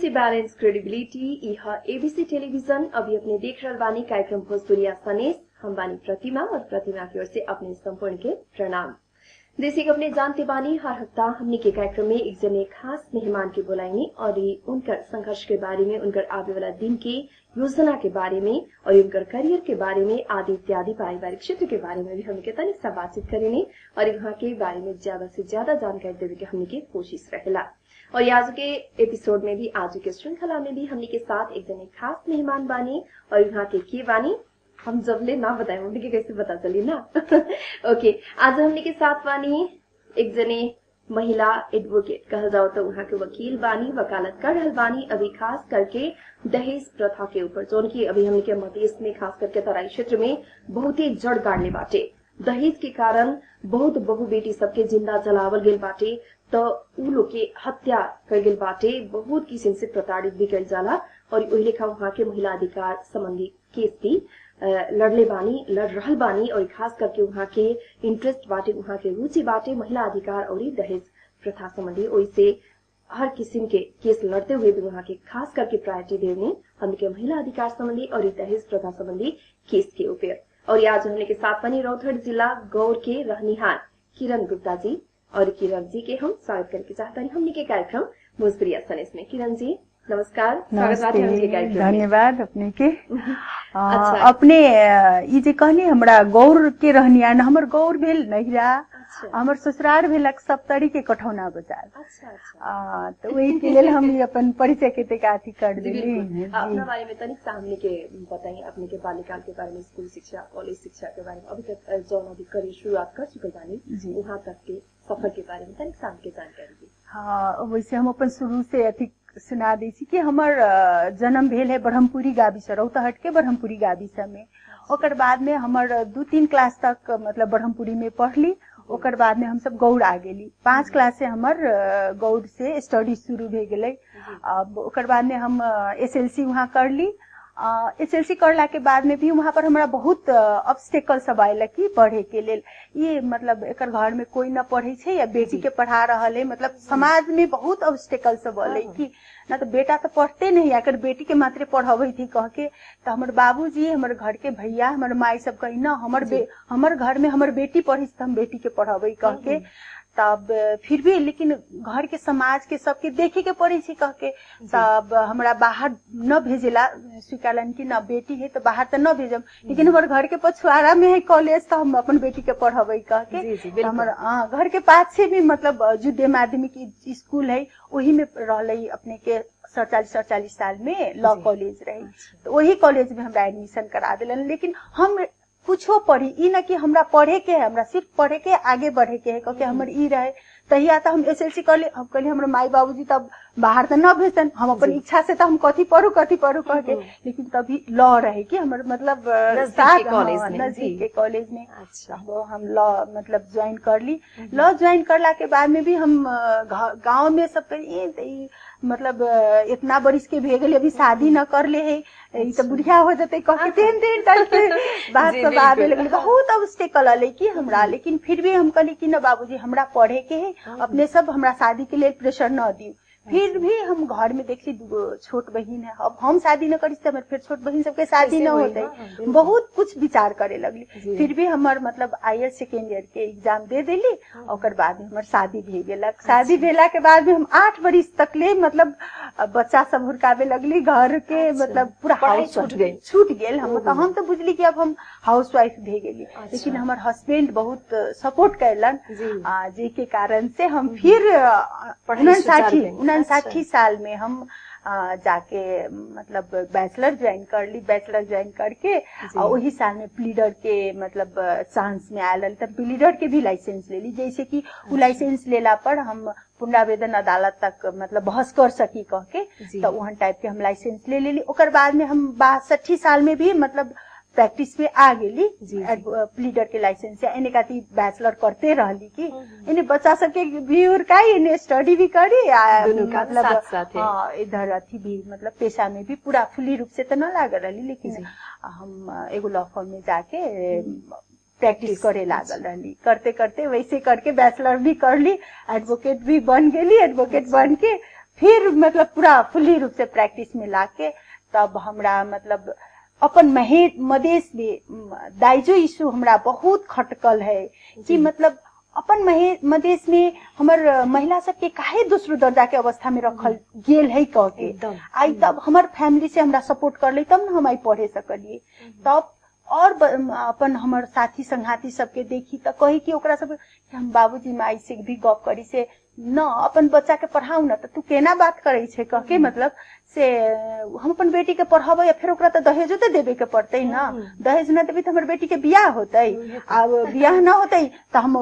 से balance credibility यह ABC television अभी अपने देख रहल बानी कार्यक्रम भोजपुरिया सनेस। हम बानी प्रतिमा और प्रतिमा की ओर से अपने संपूर्ण के प्रणाम। जैसे कि अपने जानते बानी हर हफ्ता हमने के कार्यक्रम में एक जने खास मेहमान के बुलाएंगे और उनकर संघर्ष के बारे में, उनकर आवे वाला दिन के योजना के बारे में और उनकर करियर के बारे में आदि इत्यादि पारिवारिक क्षेत्र के बारे में भी हमने के तनिक सा बातचीत करेंगे और वहाँ के बारे में ज्यादा से ज्यादा जानकारी देवे के हमने के कोशिश रहेला। और आज के एपिसोड में भी, आज के श्रृंखला में भी हमने के साथ एक जने खास मेहमान बानी और यहाँ के बानी हम जबले ना बताए हमने के कैसे पता चली ना। ओके, आज हमने के साथ बानी एक जने महिला एडवोकेट कहल जाओ तो वहाँ के वकील बानी, वकालत कर रहल बानी अभी खास करके दहेज प्रथा के ऊपर, जो की अभी हमने के मधेश में खास करके तराई क्षेत्र में बहुत ही जड़ गाड़ने बाटे। दहेज के कारण बहुत बहु बेटी सबके जिंदा जलावल गेल बाटे, तो उ लोग के हत्या कर गेल बाटे, बहुत किस्म से प्रताड़ित भी कल जाला। और वही लेखा वहाँ के महिला अधिकार संबंधी केस भी लड़ रहल बानी और खास करके वहाँ के इंटरेस्ट बाटे, वहाँ के रुचि बाटे महिला अधिकार और दहेज प्रथा संबंधी। वैसे हर किस्म के केस लड़ते हुए भी वहाँ के खास करके प्रायोरिटी देने हमके महिला अधिकार संबंधी और दहेज प्रथा संबंधी केस के ऊपर। और आज हमने के साथ बनी रौतहट जिला गौर के रहनिहार किरण गुप्ता जी, और किरण जी के हम स्वागत करके चाहते हैं हमने के कार्यक्रम भोजपुरिया सनेस में। किरण जी नमस्कार, स्वागत है। धन्यवाद अपने के। अपने ये जे कहनी हमरा गौर के रहनिया न, हमर गौर भेल नहिरा, हमर ससुराल भेलक सप्तरी के कठौना बाजार। तो वही के लेल हम अपन परिचय के तकाती कर देली। अपना बारे में तनिक सामने के बताइए, अपने के बाल्यकाल के बारे में, स्कूल शिक्षा, कॉलेज शिक्षा के बारे में, अभी तक जौन अभी करियर शुरुआत कर चुके बानी वहाँ तक के सफर के बारे में तनिक सामने के जानकारी दी। हाँ, वैसे हम अपन शुरू से अधिक सुना दी छी कि हमर जन्म भेल है ब्रह्मपुरी गाविस, रौतहट के ब्रह्मपुरी गाविस में। ओकर बाद में हमर 2-3 क्लास तक मतलब ब्रह्मपुरी में पढ़ली। ओकर बाद में हम सब गौड़ आ गेली। 5 क्लास से हमर गौड़ से स्टडी शुरू भे गेलै। अब ओकर बाद में हम एसएलसी वहाँ करली। एसएलसी करला के बाद में भी वहाँ पर हमारा बहुत ऑब्स्टेकल सब आयल कि पढ़े के लेल। ये मतलब एकर घर में कोई न पढ़े छे या बेटी के पढ़ा रहल है, मतलब समाज में बहुत ऑब्स्टेकल सब आयल कि ना तो बेटा तो पढ़ते नहीं, अगर बेटी के मात्र पढ़ावे थी कह के। तो हमर बाबूजी, हमर घर के भैया, हमर माई सब कही ना हमर घर में हमर बेटी पढ़ी तो हम बेटी के पढ़ावे कह के। तब फिर भी लेकिन घर के समाज के सबके देखे के पड़े छी कह के। तब हमरा बाहर न भेजेला स्वीकारलन की ना बेटी है तो बाहर तो न भेजम, लेकिन हमारे घर के पछुआरा में है कॉलेज, तो हम अपन बेटी के पढ़ावे कह के। हमर घर के पास से भी मतलब जुद्ध माध्यमिक स्कूल है, वही में रहले अपने के 47 साल में लॉ कॉलेज रही। तो वही कॉलेज में हमरा एडमिशन करा दिलन। लेकिन हम कुछो पढ़ी ई न कि हमरा पढ़े के है, हमरा सिर्फ पढ़े के आगे बढ़े के है क्योंकि हमर ई रहे। तहिया तो हम एसएलसी कर ले, हम कहली हमर माई बाबूजी तब बाहर तो न भेजन, हम अपन इच्छा से तो हम कथी पढ़ू कह के। लेकिन तभी लॉ रहे कि हमर मतलब नजदीक के कॉलेज में। वो हम लॉ मतलब ज्वाइन कर ली। लॉ ज्वाइन करला के बाद में भी हम गाँव में सब कही मतलब इतना बरिस के भे गेल, अभी शादी न कर ले है, तो बुढ़िया हो जाते कह के तेन बात सब आवे लगल। बहुत ऑब्स्टेकल अले कि हमरा, लेकिन फिर भी हम कहली कि न बाबूजी हमरा पढ़े के है, अपने सब हमरा शादी के लिए प्रेशर न दी। फिर भी हम घर में देखली 2 छोट बहन है, अब हम शादी न करी तो फिर छोट बहन सबके शादी न होते, बहुत कुछ विचार करे लगली। फिर भी हमर मतलब IELTS सेकेंड ईयर के एग्जाम दे दिली। और बाद में हमर शादी भे गेलक। शादी भेला के बाद में हम 8 बरिस तक ले मतलब बच्चा सब हुरकावे लगली घर के, मतलब पूरा हाउस छूट गेल। हम तो बुझली कि अब हम हाउस वाइफ भे गेली। लेकिन हमर हस्बैंड बहुत सपोर्ट करलन, जे के कारण से हम फिर 59 साल में हम जाके मतलब बैचलर ज्वाइन कर ली। बैचलर ज्वाइन करके वही साल में प्लीडर के मतलब चांस में आयल, तब प्लीडर के भी लाइसेंस ले ली। जैसे कि वो लाइसेंस लेला पर हम पुनरावेदन अदालत तक मतलब बहस कर सकी कह के, तो वहाँ टाइप के हम लाइसेंस ले ली। ओकर बाद में हम 62 साल में भी मतलब प्रैक्टिस में आ गेली प्लीडर के लाइसेंस से। इन्हें कहती बैचलर करते रहली कि इन्हें बच्चा सबके भी उड़काई, इन्हें स्टडी भी करी, मतलब इधर अथी भी मतलब पेशा में भी पूरा फुली रूप से तो न लागल रही। लेकिन हम एगो लॉ फर्म में जाके प्रैक्टिस करे लागल रहली। करते करते वैसे करके बैचलर भी कर ली, एडवोकेट भी बन गेली। एडवोकेट बन के फिर मतलब पूरा फुल्ली रूप से प्रैक्टिस में लाके तब हमरा मतलब अपन मधेश में दाइजो इशू हमरा बहुत खटकल है कि मतलब अपन मधेश में हमर महिला सबके काहे दूसरो दर्जा के अवस्था में रखल गेल है कह के आई तब हमर फैमिली से हमरा सपोर्ट कर ले तब न हम आई पढ़े सकलिए। तब और अपन हमर साथी संगाती सबके देखी त कही कि ओकरा सब कि हम बाबूजी माई से भी गप करी से न अपन बच्चा के पढ़ाऊ न त तू केना बात करे छे कह के मतलब से हम अपन बेटी के पढ़ाबो या फिर ओकरा त दहेजो त देबे के पड़ते न, दहेज न देबी त हमर बेटी के बियाह होतै, अब बियाह न होतै त हम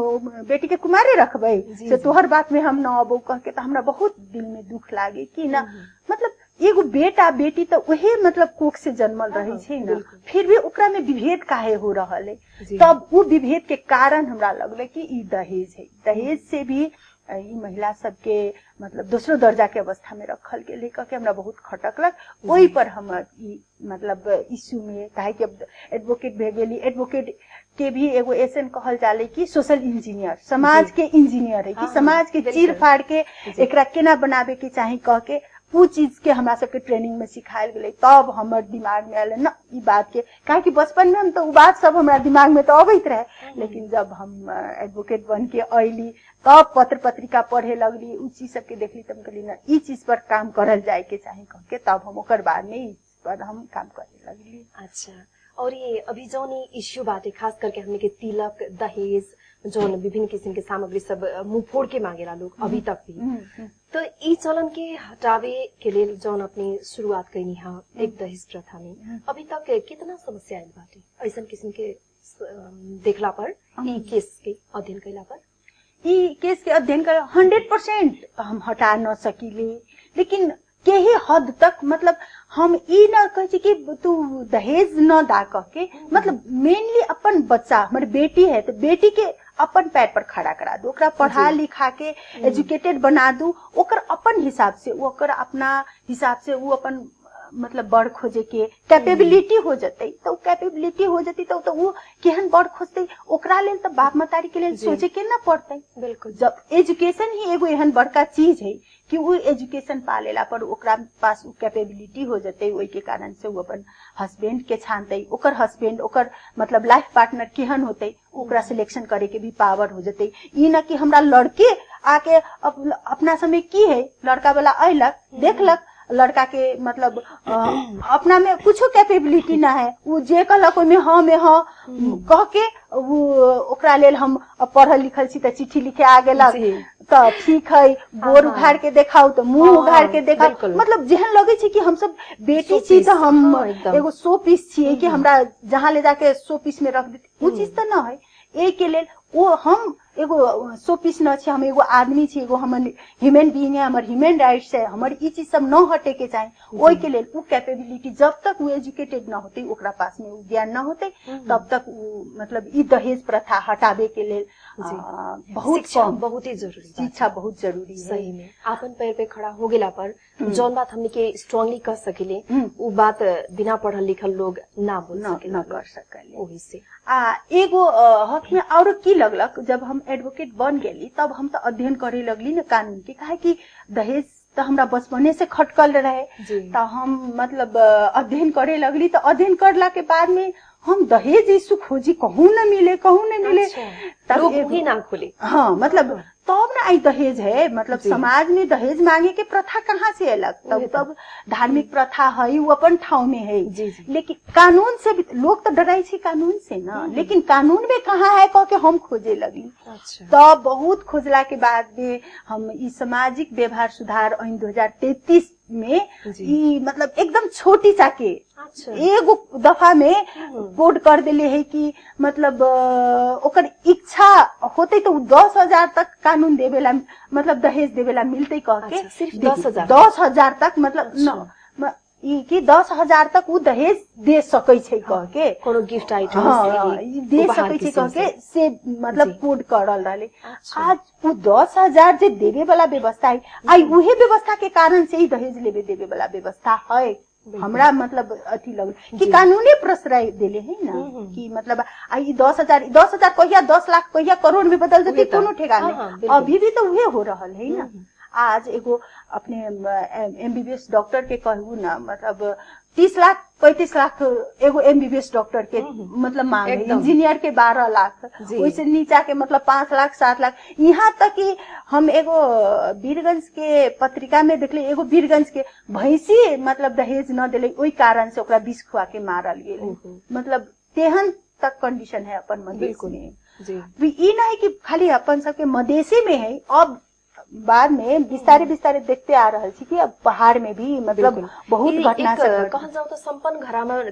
बेटी के कुमारे रखबै से तोहर बात में हम न अबो कह के त हमरा बहुत दिल में दुख लागे कि ना मतलब एगो बेटा बेटी तो वही मतलब कोख से जन्मल रहे छे ना, फिर भी ओकरा में विभेद काहे हो रहल है। तब वो विभेद के कारण हमरा लगले कि ई दहेज है, दहेज से भी ई महिला सबके मतलब दूसरो दर्जा के अवस्था में रखल के लेकर के हमरा बहुत खटकलक। वही पर हम ई मतलब इश्यू में काहे कि अब एडवोकेट भे गेली, एडवोकेट के भी एगो ऐसन कहल जाले कि सोशल इंजीनियर, समाज के इंजीनियर है कि समाज के चीर फाड़ के एकरा केना बनाबे के चाही कह के वो चीज के हमरा सबके ट्रेनिंग में सिखायल गेले। तब हमर दिमाग में आयल न ई बात के, काहे कि बचपन में हम तो उ बात सब हमरा दिमाग में तो अबैत रहे, लेकिन जब हम एडवोकेट बन के अइली तब पत्र पत्रिका पढ़े लगली, उ चीज सबके देखली तब कहली ना ई चीज पर काम करल जाए के चाही कह के तब हम ओकर बाद में इस पर हम काम करे लगली। अच्छा, और ये अभी जौन इश्यू बाटे खास करके हमने के तिलक दहेज जौन विभिन्न किस्म के सामग्री सब मुंह फोड़ के मांगेला लोग अभी तक भी, तो ई चलन के हटावे के लिए जौन अपनी शुरुआत कईनी हा एक दहेज प्रथा में, अभी तक कितना समस्या आयल बाटे ऐसा किस्म के देखला पर ई केस के अध्ययन कैला पर? ई केस के अध्ययन कर 100% हम हटा न सकीले, लेकिन के ही हद तक मतलब हम ई न कहे कि तू दहेज न दा कह के, मतलब मेनली अपन बच्चा हमारी बेटी है तो बेटी के अपन पैर पर खड़ा करा दू, ओकरा पढ़ा लिखा के एजुकेटेड बना दू, ओकर अपन हिसाब से वो ओकर अपना हिसाब से वो अपन मतलब बड़ खोजे के कैपेबिलिटी हो जते, तो कैपेबिलिटी हो जती तो वो केहन बड़ खोजते ओकरा लेल तो बाप मतारी के लेल सोचे के ना पड़ते। बिल्कुल, जब एजुकेशन ही एगो एहन बड़का चीज है कि वो एजुकेशन पालेला पर ओकरा पास कैपेबिलिटी हो जते, ओई के कारण से वो अपन हस्बैंड के छानते, ओकर हस्बैंड ओकर मतलब लाइफ पार्टनर केहन होते ओकरा सिलेक्शन करे के भी पावर हो जते। ई ना कि हमरा लड़के आके अपना समय की है लड़का वाला अयलक देखलक लड़का के मतलब अपना में कुछो कैपेबिलिटी ना है, वो जे कहलक में हाँ में हाँ कह के वो ओकरा लेल हम पढ़ल लिखल छी त चिट्ठी लिखे आ गेलक तो ठीक है, गोर उघाड़ के देखाऊ तो मुंह उघाड़ के देखाऊ, मतलब जेहन लगे छै कि हम सब बेटी छी तो हम एगो 100 पीस छिए कि हमरा जहाँ ले जाके 100 पीस में रख देते, वो चीज तो ना है। ए के लेल वो हम एगो 100 पीस न छे, हम एगो आदमी छी, एगो हमर ह्यूमन बीइंग है, हमर ह्यूमन राइट्स है, हमर ई चीज सब न हटे के चाही। ओई के लेल वो कैपेबिलिटी जब तक वो एजुकेटेड न होते, ओकरा पास में वो ज्ञान न होते तब तक वो मतलब ई दहेज प्रथा हटावे के लेल बहुत बहुत ही जरूरी, शिक्षा बहुत जरूरी है। सही में आपन पैर पे खड़ा हो गेला पर जौन बात हमने के स्ट्रांगली कह सकेले वो बात बिना पढ़ल लिखल लोग ना बोल सकेले, न कर सकेले। ओही से एगो हक में और की लगलक जब हम एडवोकेट बन गेली तब हम तो अध्ययन करे लगली न कानून के, काहे कि दहेज तो हमरा बचपने से खटकल रहे, तो हम मतलब अध्ययन करे लगली। तो अध्ययन करला के बाद में हम दहेज इशू खोजी, कहूँ न मिले कहूँ न मिले, तब ही ना खुले। हाँ मतलब तब ना आई दहेज है, मतलब समाज में दहेज मांगे के प्रथा कहाँ से अलग, तब धार्मिक प्रथा है वो अपन ठाव में है, लेकिन कानून से भी लोग तो डराई छे कानून से ना, लेकिन कानून में कहाँ है कह के हम खोजे लगी। तब बहुत खोजला के बाद में हम ई सामाजिक व्यवहार सुधार ऐन 2033 में ई मतलब एकदम छोटी चाके एगो दफा में कोड कर दिले है कि मतलब ओकर इच्छा होते तो 10,000 तक कानून देवेला मतलब दहेज देवेला मिलते कह के, सिर्फ 10,000 तक मतलब न कि 10,000 तक वो दहेज दे सकै छै कह के, कोनो गिफ्ट आइटम दे सकै छै कह के से मतलब कोड करल रहले। आज वो 10,000 जे देवे वाला व्यवस्था है, आई उहे व्यवस्था के कारण से ही दहेज लेवे देवे वाला व्यवस्था है। हमरा मतलब अथी लग कि कानूनी प्रश्रय देले है ना कि मतलब आई 10,000 कहिया 10 लाख कहिया करोड़ में बदल देते कोनो ठेकाना नहीं, अभी भी तो उहे हो रहल है ना। आज एगो अपने MBBS डॉक्टर के कहू ना, मतलब 30 लाख 35 लाख एगो MBBS डॉक्टर के मतलब मांग है, इंजीनियर के 12 लाख, वैसे नीचा के मतलब 5 लाख 7 लाख। यहाँ तक कि हम एगो वीरगंज के पत्रिका में देखले, एगो वीरगंज के भैंसी मतलब दहेज न दिले, ओई कारण से ओकरा विष खुआ के मारल गेल। मतलब तेहन तक कंडीशन है अपन मधेश में। ई नहीं कि खाली अपन सबके मधेसी में है, अब बाद में विस्तारे विस्तारे देखते आ रहा है कि अब पहाड़ में भी मतलब बहुत घटना कहल जाओ तो संपन्न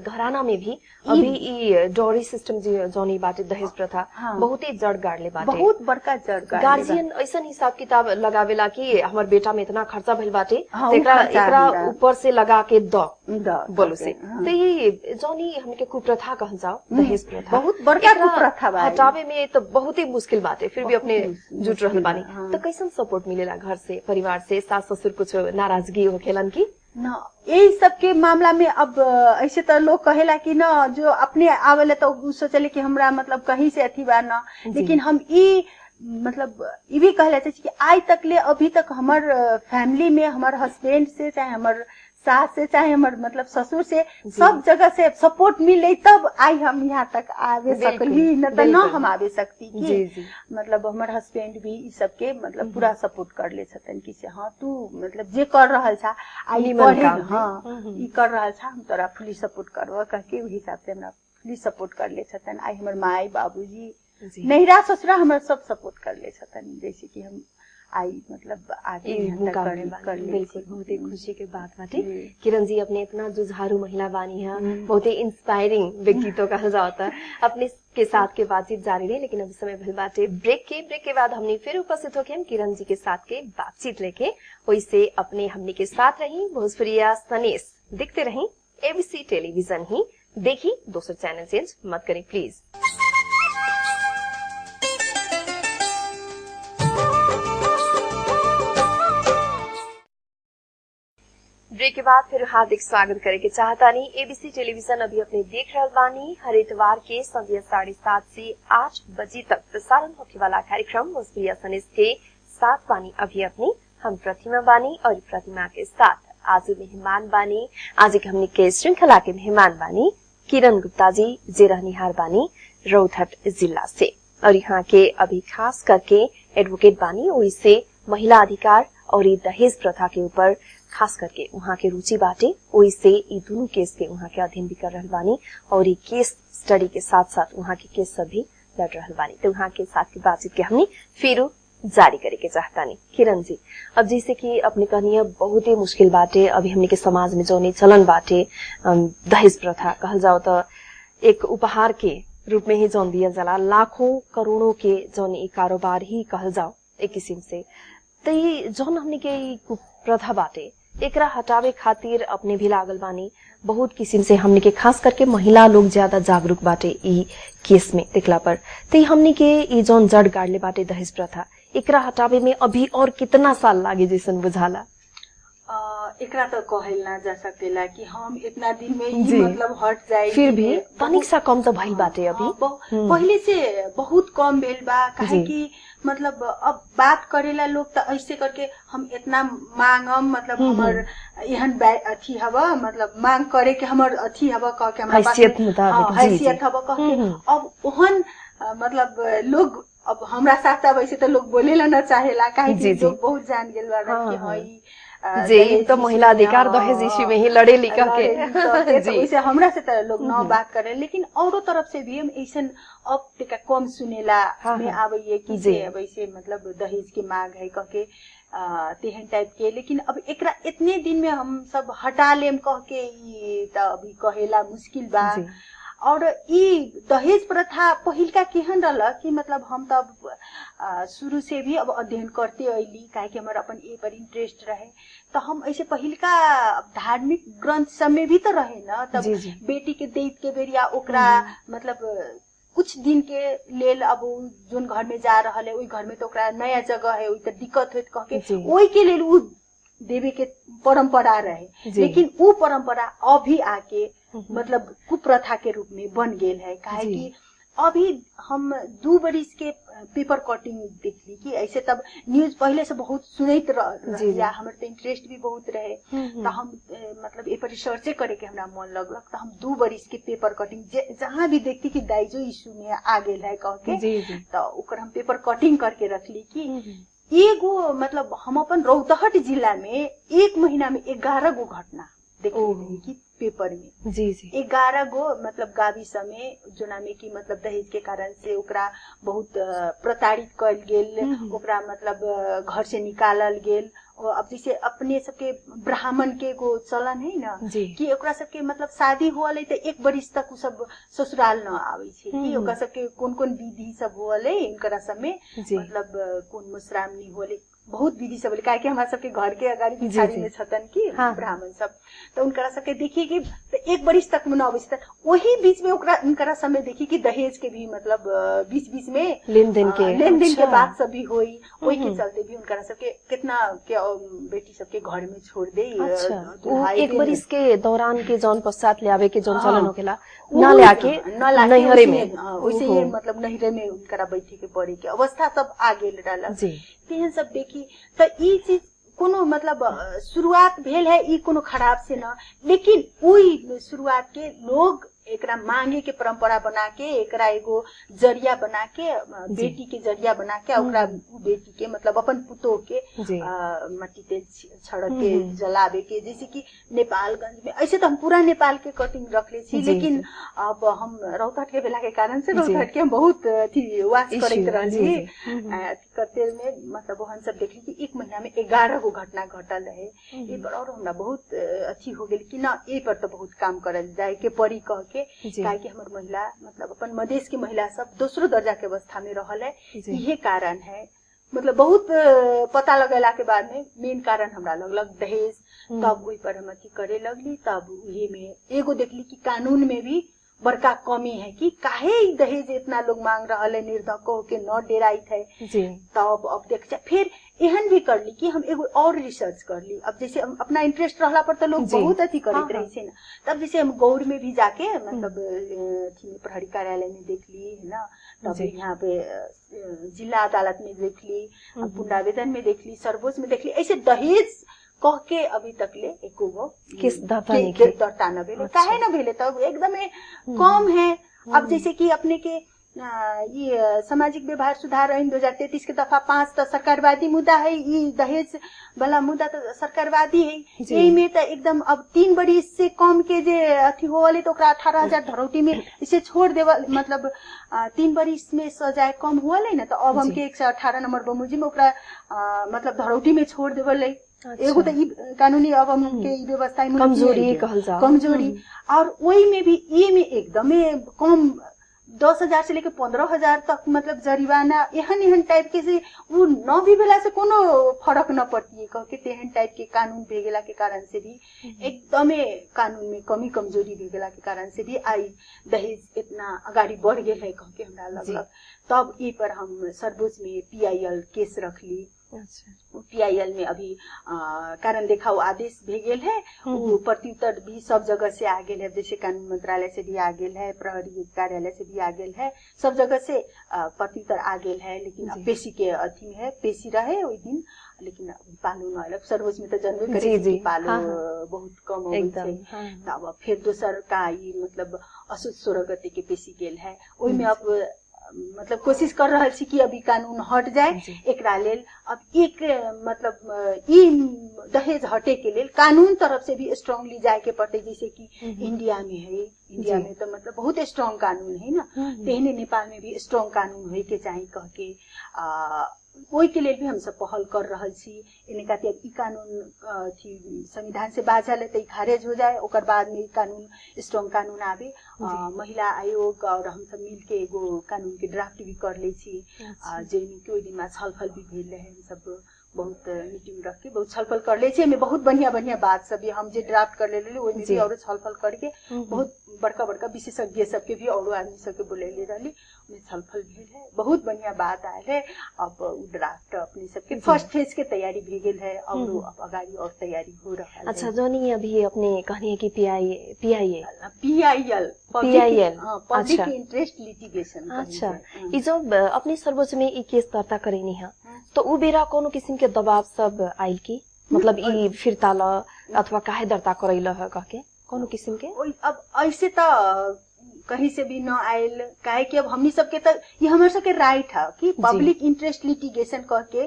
घराना में भी अभी ई डोरी सिस्टम जोनी बाटे दहेज प्रथा बहुत ही जड़ गाड़ले बाटे, बहुत बड़का जड़ गार्जियन ऐसा हिसाब किताब लगावेला कि हमार बेटा में इतना खर्चा भइल बाटे, एकरा ऊपर से लगा के बोलो से। तो ये जोनी हमके कुप्रथा कहल जाओ दहेज प्रथा बहुत बड़का कुप्रथा बा, हटावे में तो बहुत ही मुश्किल बाटे, फिर भी अपने जुट रहल बानी। तो कैसन सपोर्ट मिलेला घर से, परिवार से, सास ससुर कुछ नाराजगी होखेलन की न? यही सब के मामला में अब ऐसे तो लोग कहेला कि न जो अपने आवेला तो सोचले कि हमरा मतलब कहीं से अथी बा न, लेकिन हम ई मतलब ये भी कहले कि आज तक ले अभी तक हमार फैमिली में हमार हस्बैंड से चाहे हमार सास से चाहे हमार मतलब ससुर से सब जगह से सपोर्ट मिले, तब आई हम यहाँ तक आवे सकली, न तो न हम आवे सकती की। मतलब हमार हस्बैंड भी इस सब के मतलब पूरा सपोर्ट कर ले छतन कि से हाँ तू मतलब जे कर रहल छा आई पढ़े, हाँ ई कर रहल छा, हम तोरा फुली सपोर्ट करवा कह के वही हिसाब से हमरा फुली सपोर्ट कर ले छतन। आई हमार माई बाबूजी नैरा ससुरा हमार सब सपोर्ट कर ले छतन, जैसे कि हम आई मतलब आगे कर बिल्कुल बहुत ही खुशी के बात बाटे। किरण जी अपने इतना जुझारू महिला बानी है, बहुत ही इंस्पायरिंग व्यक्तित्व कहा जाता है। अपने के साथ के बातचीत जारी रही, लेकिन अभी समय भइल बाटे ब्रेक के बाद हमने फिर उपस्थित होके हम किरण जी के साथ के बातचीत लेके वैसे अपने हमने के साथ रही भोजपुरिया सनेस देखते रही ABC टेलीविजन ही देखी, दूसरा चैनल चेंज मत करें प्लीज। ब्रेक के बाद फिर हार्दिक स्वागत करे के चाहता नहीं। ABC टेलीविजन अभी अपने देख रहल बानी। हर इतवार के संध्या 7:30 से 8 बजे तक प्रसारण होने वाला कार्यक्रम भोजपुरिया सनेस के साथ बानी। अभी अपनी हम प्रतिमा बानी और प्रतिमा के साथ आज मेहमान बानी। आज एक हमने के श्रृंखला के मेहमान बानी किरण गुप्ता जी, जे रहनिहार बानी रौतहट जिला से, और यहाँ के अभी खास करके एडवोकेट बानी, वैसे महिला अधिकार और दहेज प्रथा के ऊपर खास करके वहाँ के रुचि बाटे, वैसे ये दोनों केस के वहाँ के अध्ययन भी कर रहल बानी और ये केस स्टडी के साथ साथ वहाँ के केस सभी लड़ रहल बानी। तो वहाँ के साथ की बातचीत के हमने फिर जारी करे के चाहता नहीं। किरण जी, अब जैसे कि अपने कहनी बहुत ही मुश्किल बाटे, अभी हमने के समाज में जो नहीं चलन बाटे दहेज प्रथा कहल जाओ तो एक उपहार के रूप में ही जौन दिया जाला, लाखों करोड़ों के जौन एक कारोबार ही कहल जाओ एक किस्म से। तो ये जौन हमने के प्रथा बाटे एकरा हटावे खातिर अपने भी लागल बानी, बहुत किस्म से हमने के खास करके महिला लोग ज्यादा जागरूक बाटे ई केस में देखला पर। तो हमने के ई जौन जड़ गाड़ले बाटे दहेज प्रथा, एकरा हटावे में अभी और कितना साल लागे जैसन बुझाला? एकरा तो कहल ना जा सकेला कि हम इतना दिन में ही मतलब हट जाए, फिर भी तनिक सा कम तो भइल बाटे अभी। पहले से बहुत कम भेल बा, काहे कि मतलब अब बात करेला लोग तो ऐसे करके हम इतना मांगम, मतलब हमार एहन अथी हवा, मतलब मांग करे के हमार अथी हवा कह के हमारा हैसियत हवा कह के। अब ओहन मतलब लोग अब हमरा साथ वैसे तो लोग बोलेला ना चाहेला, काहे कि लोग बहुत जान गेल बा कि हई जी तो महिला अधिकार दहेज इश्यू में ही लड़े लिखा के जी, वैसे हमरा से तो लोग न बात करे, लेकिन औरों तरफ से भी हम ऐसा अब तक कम सुनेला में आवे कि वैसे मतलब दहेज की मांग है कह के तेहन टाइप के। लेकिन अब एकरा इतने दिन में हम सब हटा लेम कह के अभी कहेला मुश्किल बा। और ई दहेज प्रथा पहिलका केहन रहला कि मतलब हम तब शुरू से भी अब अध्ययन करते अली, काहे कि हमारा अपन ए पर इंटरेस्ट रहे, तो हम ऐसे पहिलका धार्मिक ग्रंथ सब में भी तो रहे ना, तब बेटी के देत के बेरिया ओकरा मतलब कुछ दिन के लेल अब जोन घर में जा रहा है, वही घर में तो ओकरा नया जगह है, वही तो दिक्कत होत कह के वही के लेल उ देवी के परंपरा रहे। लेकिन वो परंपरा अभी आके मतलब कुप्रथा के रूप में बन गेल है, काहे कि अभी हम 2 बरिस के पेपर कटिंग देखली कि ऐसे तब न्यूज पहले से बहुत सुनैत रहिया, हमर तो इंटरेस्ट भी बहुत रहे, तो हम मतलब ए पर रिसर्चे करे के हमरा मन लगलक, तो हम 2 बरिस के पेपर कटिंग जहाँ भी देखती कि दाइजो इशू में आ गेल है कह के, तो ओकर हम पेपर कटिंग करके रखली कि एगो मतलब हम अपन रौतहट जिला में 1 महीना में 11 गो घटना देखली कि पेपर में 11 गो मतलब गाविस में जोना में कि मतलब दहेज के कारण से ओकरा बहुत प्रताड़ित कल गेल, ओकरा मतलब घर से निकालल गेल। और अब जैसे अपने सबके ब्राह्मण के एगो चलन है ना कि ओकरा सबके मतलब शादी होल है तो 1 बरिस तक उ सब ससुराल न आवे छे, कि ओकरा सबके कोन विधि सब होल है इनकरा सब में, मतलब कोन मुसरामनी होले बहुत विधि सब, काहे कि हमरा सबके घर के अगाडि पिछाड़ी में छतन की ब्राह्मण सब, तो उनकरा सबके देखिए कि 1 बरिस तक में न अवस्था, वही बीच में ओकरा उनकरा समय देखी कि दहेज के भी मतलब बीच बीच में लेन देन के बात सब भी होई, वही के चलते भी उनकरा सबके कितना के बेटी सबके घर में छोड़ दे। 1 बरिस के दौरान के जौन पश्चात ले आवे के जौन चलन होकेला न लाके नैहरे में वैसे मतलब नैहरे में उनकरा बैठे के पड़े के अवस्था सब आ गेल रहल। तेहन सब देखी तो ई चीज कोनो मतलब शुरुआत भेल है, ई कोनो खराब से न, लेकिन उई शुरुआत के लोग एकरा मांगे के परंपरा बना के, एकरा एगो जरिया बना के, बेटी के जरिया बना के, ओकरा बेटी के मतलब अपन पुतोह के मट्टी तेल छड़क के जलावे के, जैसे कि नेपालगंज में ऐसे तो हम पूरा नेपाल के कटिंग रखले छी, लेकिन अब हम रौतहट के बेला के कारण से रौतहट के हम बहुत अथी वाच करैत रहली करते में मतलब वहन सब देखली कि 1 महीना में 11 गो घटना घटल रहे। ये पर और हमरा बहुत अथी हो गेल कि ना ए पर तो बहुत काम करल जाए के पड़ी कह के, काहे कि हमर महिला मतलब अपन मधेश की महिला सब दूसरो दर्जा के अवस्था में रहल है, यही कारण है। मतलब बहुत पता लगेला के बाद में मेन कारण हमरा लगलक दहेज, तब वही पर हम अथी करे लगली। तब ये में एगो देखली कि कानून में भी बड़का कमी है कि काहे दहेज इतना लोग मांग रहा है, निर्धक होके न डेराइत है। तब अब देख फिर एहन भी करली कि हम एगो और रिसर्च करली। अब जैसे हम अपना इंटरेस्ट रहला पर तो लोग बहुत अथी करते रहे छे ना, तब जैसे हम गौड़ में भी जाके मतलब प्रहरी कार्यालय में देखली है ना, तब यहाँ पे जिला अदालत में देखली, पुंडावेदन में देखली, सर्वोच्च में देखली, ऐसे दहेज कह के अभी तक ले एको गो किस दर्ता न भेले। काहे न भेले तब एकदम कम है। अब जैसे कि अपने के ये सामाजिक व्यवहार सुधार ऐन 2033 के दफा 5 तो सरकारवादी मुद्दा है, ये दहेज वाला मुद्दा तो सरकारवादी है। यही में तो एकदम अब 3 बरिस से कम के जे अथी होले तो 18,000 धरौटी में इसे छोड़ देवा, मतलब 3 बरिस में सजाए कम होले ना, तो अब हमके 118 नंबर बमुजी में ओकरा मतलब धरौटी में छोड़ देवले। एगो तो कानूनी अब हमके व्यवस्था कमजोरी और वही में भी ये में एकदम कम 10,000 से लेके 15,000 तक मतलब जरिमाना एहन टाइप के से वो न भी भेला से कोनो फर्क न पड़ती है कह के तेहन टाइप के कानून भेगेला के कारण से भी एकदमे कानून में कमी कमजोरी भेगेला के कारण से भी आई दहेज इतना अगाडि बढ़ गेल है कह के हमरा लगलक। तब ई पर हम सर्वोच्च में PIL केस रखली। PIL में अभी कारण देखाओ आदेश भेगेल है, वो प्रत्युत्तर भी सब जगह से आ गेल है, जैसे कानून मंत्रालय से भी आ गेल है, प्रहरी कार्यालय से भी आ गेल है, सब जगह से प्रत्युत्तर आ गेल है। लेकिन अब पेशी के अथी में है, पेशी रहे वही दिन, लेकिन पालो न अलग सर्वोच्च में तो जनबे करे पालो बहुत कम हो गई। अब फिर दोसर का मतलब असोज 16 गते के पेशी गेल है, ओहि में अब मतलब कोशिश कर रहा है कि अभी कानून हट जाए एकरा लेल। अब एक मतलब ई दहेज हटे के लेल कानून तरफ से भी स्ट्रांगली जाए के पड़ते, जैसे कि इंडिया में है, इंडिया में तो मतलब बहुत स्ट्रांग कानून है ना, तेहने नेपाल में भी स्ट्रांग कानून होए के चाहिए कह के ओहि के लिए भी हम सब पहल कर रहा छी। इने कहते ई कानून संविधान से बाझल है तो खारिज हो जाए, ओकर बाद में कानून स्ट्रांग कानून आवे। महिला आयोग और हम सब मिल के एगो कानून के ड्राफ्ट भी कर ले छी, जेमे के ओहि दिन में छलफल भी भेल रहे, हम सब बहुत मीटिंग रख के बहुत छलफल कर ले छे में बहुत बढ़िया बढ़िया बात सब हम जे ड्राफ्ट कर ले ओइ में भी और छलफल करके बहुत बड़का बड़का विशेषज्ञ सबके भी और आदमी सबके बुलेले रहली में छलफल भेल है बहुत बढ़िया बात आयल है। अब ड्राफ्ट अपने सबके फर्स्ट फेज के तैयारी भी गेल है और अब आगाड़ी और तैयारी हो रहा है। अच्छा जोनी अभी अपने कहनी है कि पीआईएल पब्लिक इंटरेस्ट लिटिगेशन। अच्छा ई जब अपने सर्वोच्च में ई केस दर्ता करेनी है तो उ बेरा कोनो किसिम के दबाव सब आइल की मतलब ई फिरता ल अथवा काहे दर्ता करैल है कहके कोनो किसिम के? अब ऐसे तो कहीं से भी न आयल काहे कि अब हमनी सबके तो ये हमारे सबके राइट है कि पब्लिक इंटरेस्ट लिटिगेशन कहके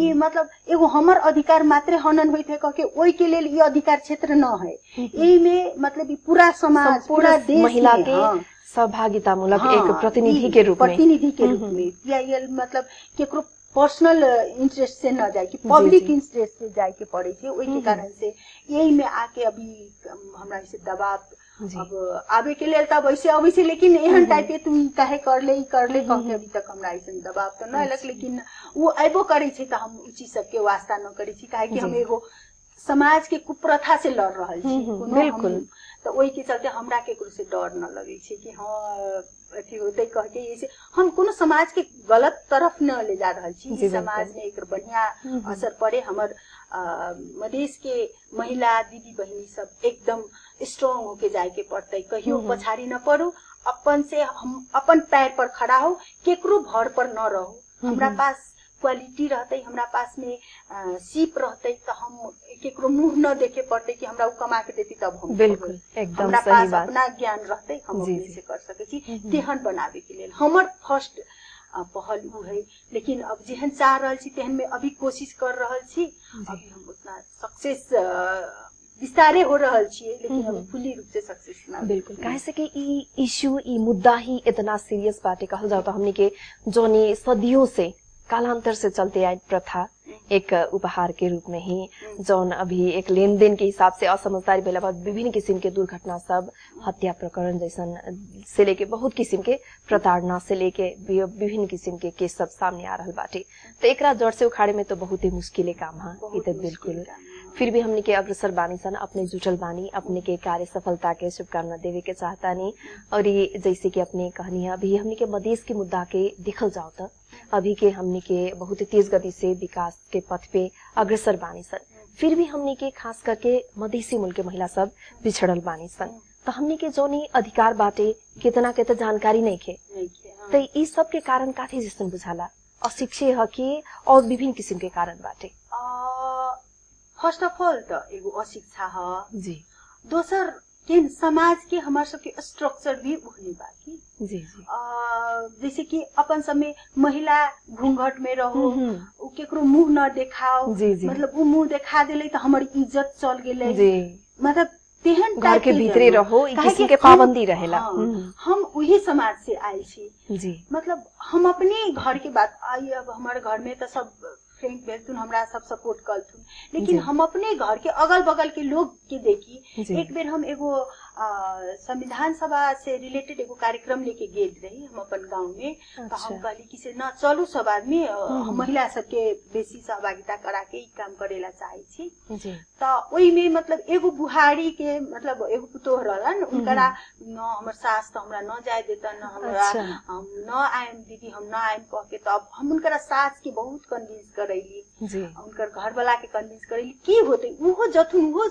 ये मतलब एगो हमर अधिकार मात्र हनन होइत है कहके ओई के लेल ये अधिकार क्षेत्र न है। एई में मतलब पूरा समाज पूरा देश महिला के सहभागिता मूलक एक प्रतिनिधि के रूप में पीआईएल मतलब केकरो पर्सनल इंटरेस्ट से न जाए कि पब्लिक इंटरेस्ट से जाए के पड़े थे ओई के कारण से यही में आके अभी हमरा से दबाव अब आवे के लिए तब ऐसे अभी से लेकिन एहन टाइप के तुम काहे कर ले कहके अभी तक हमरा ऐसे दबाव तो न लग लेकिन वो अबो करे छे त हम उ चीज सबके वास्ता न करे छी काहे कि हम एगो समाज के कुप्रथा से लड़ रहल छी बिल्कुल तो ओई के चलते हमरा केकरो से डर न लगे छे कि हां अथी होते कह के ऐसे हम कोनो समाज के गलत तरफ न ले जा रहल छी। समाज में एक बढ़िया असर पड़े हमर मधेश के महिला दीदी बहिनी सब एकदम स्ट्रांग होके जाए के पड़ते कहियो पछाड़ी न पड़ो अपन से हम अपन पैर पर खड़ा हो केकरो भर पर न रहो। हमरा पास क्वालिटी रहते हमरा पास में सीप रहते तो हम केकरो मुंह न देखे पड़ते कि हमरा उ कमा के देती तब हम बिल्कुल एकदम हमरा सही पास बात अपना ज्ञान रहते हम अपने से कर सके छी तेहन बनावे के लेल हमर फर्स्ट पहल उ है। लेकिन अब जेहन चाह रहल छी तेहन में अभी कोशिश कर रहल छी अभी हम उतना सक्सेस विस्तारे हो रहल छिए लेकिन अभी फुल्ली रूप से सक्सेस ना बिल्कुल काहे से कि ई इश्यू ई मुद्दा ही इतना सीरियस बाटे कहल जाओ तो हमने के जोनी सदियों से कालांतर से चलते आई प्रथा एक उपहार के रूप में ही जौन अभी एक लेन देन के हिसाब से असमझदारी भेला बाद विभिन्न किसिम के दुर्घटना सब हत्या प्रकरण जैसन से लेके बहुत किसिम के प्रताड़ना से लेके विभिन्न किसिम के केस सब सामने आ रहल बाटे तो एकरा जड़ से उखाड़े में तो बहुत ही मुश्किल काम है। ये तो बिल्कुल फिर भी हमने के अग्रसर बानी सन अपने जुटल बानी अपने के कार्य सफलता के शुभकामना देवे के चाहता नहीं। और ये जैसे कि अपने कहनी है अभी हमने के मधेश के मुद्दा के दिखल जाओ तो अभी के हमने के बहुत तेज गति से विकास के पथ पे अग्रसर बानी सन फिर भी हमने के खास करके मधेसी मुल्क के महिला सब पिछड़ल बानी सन तो हमने के जोनी अधिकार बाटे कितना के तो जानकारी नहीं खे तो इस सब के कारण काथे जैसन बुझाला अशिक्षे है कि और विभिन्न किसिम के कारण बाटे। फर्स्ट ऑफ ऑल तो एगो अशिक्षा है जी दोसर के समाज के हमार सबके स्ट्रक्चर भी वही बाकी जी जैसे कि अपन सब में महिला घूंघट में रहो केकरो मुंह न देखाओ मतलब वो मुंह देखा देले तो हमारी इज्जत चल गेले मतलब तेहन घर के भीतरे रहो किसी के पाबंदी रहेला। हम वही समाज से आए छी जी मतलब हम अपने घर की बात आई अब हमारे घर में तो सब फ्रेंड भेलथुन हमरा सब सपोर्ट करथुन लेकिन हम अपने घर के अगल बगल के लोग के देखी एक बेर हम एगो संविधान सभा से रिलेटेड एगो कार्यक्रम लेके गेल रही हम अपन गांव में तो हम कहली कि से न चलू सब आदमी महिला सबके बेसी सहभागिता करा के ई काम करेला चाहे छी तो ओई में मतलब एगो बुहारी के मतलब एगो पुतोह रहलन उनकरा न हमर सास तो हमरा न जाय देता न हमरा हम न आएम दीदी हम न आएम कह के तब हम उनकरा सास के बहुत कन्विंस करैली उनकर घर वाला के कन्विंस करैली की होते वो जथुन वो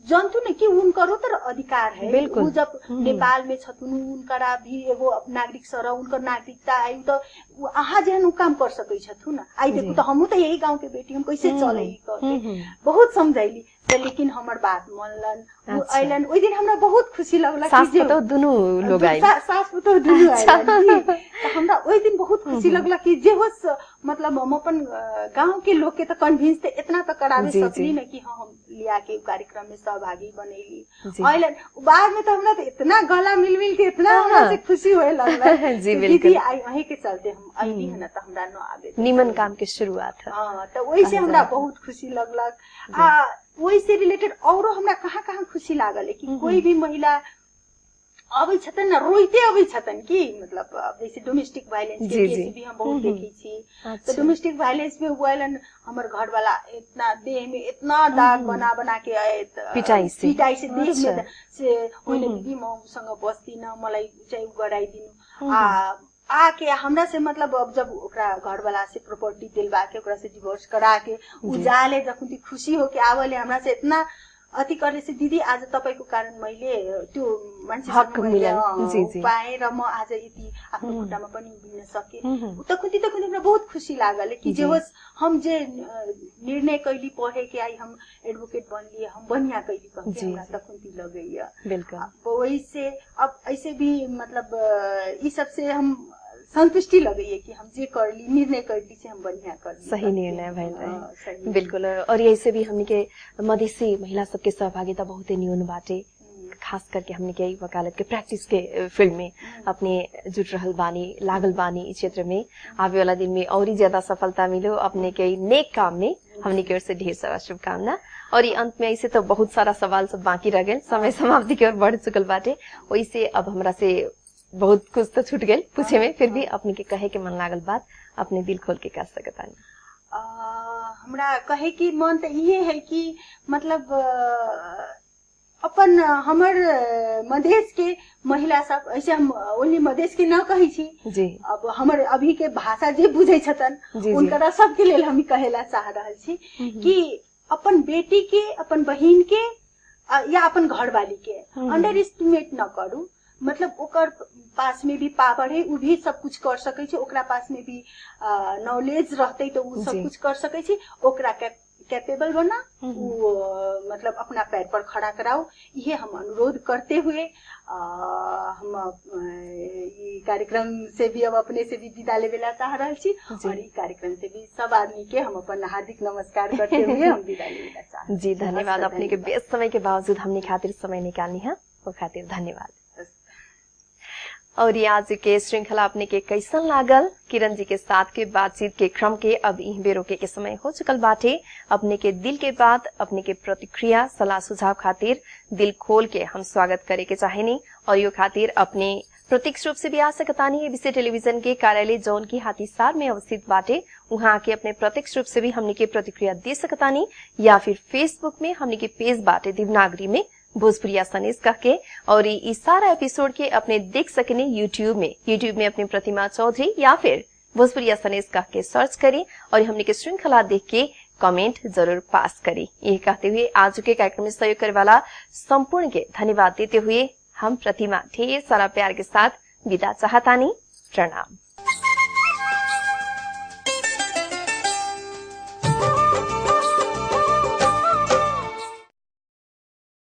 जनतु ने कि उनकरो तर अधिकार है वो जब नेपाल में छथुन उनकरा भी एगो नागरिक सर उनकर नागरिकता आई तो आहा जेहन काम कर सकै छथुन आई देखू तो हमहू तो यही गांव के बेटी हम कैसे चले बहुत समझैली लेकिन हमर बात मानलन वो आइलन ओइ दिन हमरा बहुत खुशी लगला कि जे दुनु लोग आइल सास पुतोह दुनु आइलन तो हमरा ओइ दिन बहुत खुशी लगला कि जे होस मतलब हम अपन गांव के लोग के तो कन्विंस थे इतना तो करावे सकली न कि हम लिया के कार्यक्रम में सहभागी बनेली आइलन बाद में तो हमरा तो इतना गला मिल के इतना हमरा से खुशी होए लगला जी बिल्कुल आई वही के चलते हम आइली है ना तो हमरा न आवे निमन काम के शुरुआत है। हां तो ओइ से हमरा बहुत खुशी लगलक वही से रिलेटेड औरो हमरा कहाँ खुशी लागल है कि कोई भी महिला अबै छतन न रोइते अबै छतन कि मतलब जैसे डोमेस्टिक वायलेंस के केस भी हम बहुत देखी छी। तो डोमेस्टिक वायलेंस में हुएलन हमर घर वाला इतना देह में इतना दाग बना बना के पिटाई से देह में से ओले दिदी मसँग बस्दिन मलाई चाहिँ गराइदिनु आके हमरा से मतलब अब जब ओकरा घर वाला से प्रॉपर्टी दिलवा के ओकरा से डिवोर्स करा के उजाले जखुन खुशी हो के आवले हमरा से इतना अति करले से दिदी आज तपाईको कारण मैले त्यो मान्छेसँग पाएँ र म आज यति आफ्नो खुट्टामा पनि उभिन सके। तखुन्ती हमरा बहुत खुशी लागल कि जे होस् हम जे निर्णय कैली पढ़े के आई हम एडवोकेट बन लिए हम बनिया कैली कह के हमरा तखुन्ती लगैया। बिल्कुल वही से अब ऐसे भी मतलब ई सब से हम संतुष्टि लगे कि हम जे कर ली निर्णय कर ली से हम बढ़िया कर ली। सही निर्णय भइल रहे बिल्कुल। और ऐसे भी हमने के मधेसी महिला सबके सहभागिता बहुत ही न्यून बाटे, खास करके हमने के वकालत के प्रैक्टिस के फील्ड में अपने जुट रहल बानी लागल बानी इस क्षेत्र में। आवे वाला दिन में और ही ज्यादा सफलता मिलो अपने के नेक काम में। हमने की ओर से ढेर सारा शुभकामना। और ये अंत में ऐसे तो बहुत सारा सवाल सब बाकी रह गए, समय समाप्ति की ओर बढ़ चुकल बाटे। वैसे अब हमरा से बहुत कुछ तो छूट गए पूछे में, फिर भी अपने के कहे के मन लागल बात अपने दिल खोल के कह सकता है। हमरा कहे की मन तो ये है कि मतलब अपन हमर मधेश के महिला सब ऐसे हम ओनली मधेश के न कही छी जी। अब हमर अभी के भाषा जे बुझे छतन उनकरा सबके लेल हम कहेला चाह रहल छी कि अपन बेटी के अपन बहिन के या अपन घरवाली के अंडर एस्टिमेट न करू। मतलब ओकर पास में भी पावर है, उ भी सब कुछ कर सकै छै, ओकरा पास में भी नॉलेज रहते तो उ सब कुछ कर सकै छै। ओकरा कैपेबल बना, उ मतलब अपना पैर पर खड़ा कराओ, ये हम अनुरोध करते हुए हम ये कार्यक्रम से भी अब अपने से भी विदा लेवेला चाह रहल छी। और ये कार्यक्रम से भी सब आदमी के हम अपन हार्दिक नमस्कार करते हुए हम विदा लेवेला चाह जी। धन्यवाद अपने के व्यस्त समय के बावजूद हमने खातिर समय निकालनी है, वो खातिर धन्यवाद। और ये आज के श्रृंखला अपने के कैसन लागल किरण जी के साथ के बातचीत के क्रम के अब यहीं बेरोके के समय हो चुकल बाटे। अपने के दिल के बात अपने के प्रतिक्रिया सलाह सुझाव खातिर दिल खोल के हम स्वागत करे के चाहेनी। और यो खातिर अपने प्रत्यक्ष रूप से भी आ सकतानी एबीसी टेलीविजन के कार्यालय जौन की हाथीसार में अवस्थित बाटे, वहां आके अपने प्रत्यक्ष रूप से भी हमने के प्रतिक्रिया दे सकतानी, या फिर फेसबुक में हमने के पेज बाटे देवनागरी में भोजपुरिया सनेश कह के। और इस सारा एपिसोड के अपने देख सकेने यूट्यूब में अपने प्रतिमा चौधरी या फिर भोजपुरिया सनेश कह के सर्च करी और हमने के श्रृंखला देख के कमेंट जरूर पास करी। ये कहते हुए आज के कार्यक्रम में सहयोग करने वाला संपूर्ण के धन्यवाद देते हुए हम प्रतिमा ढेर सारा प्यार के साथ विदा चाहतानी। प्रणाम।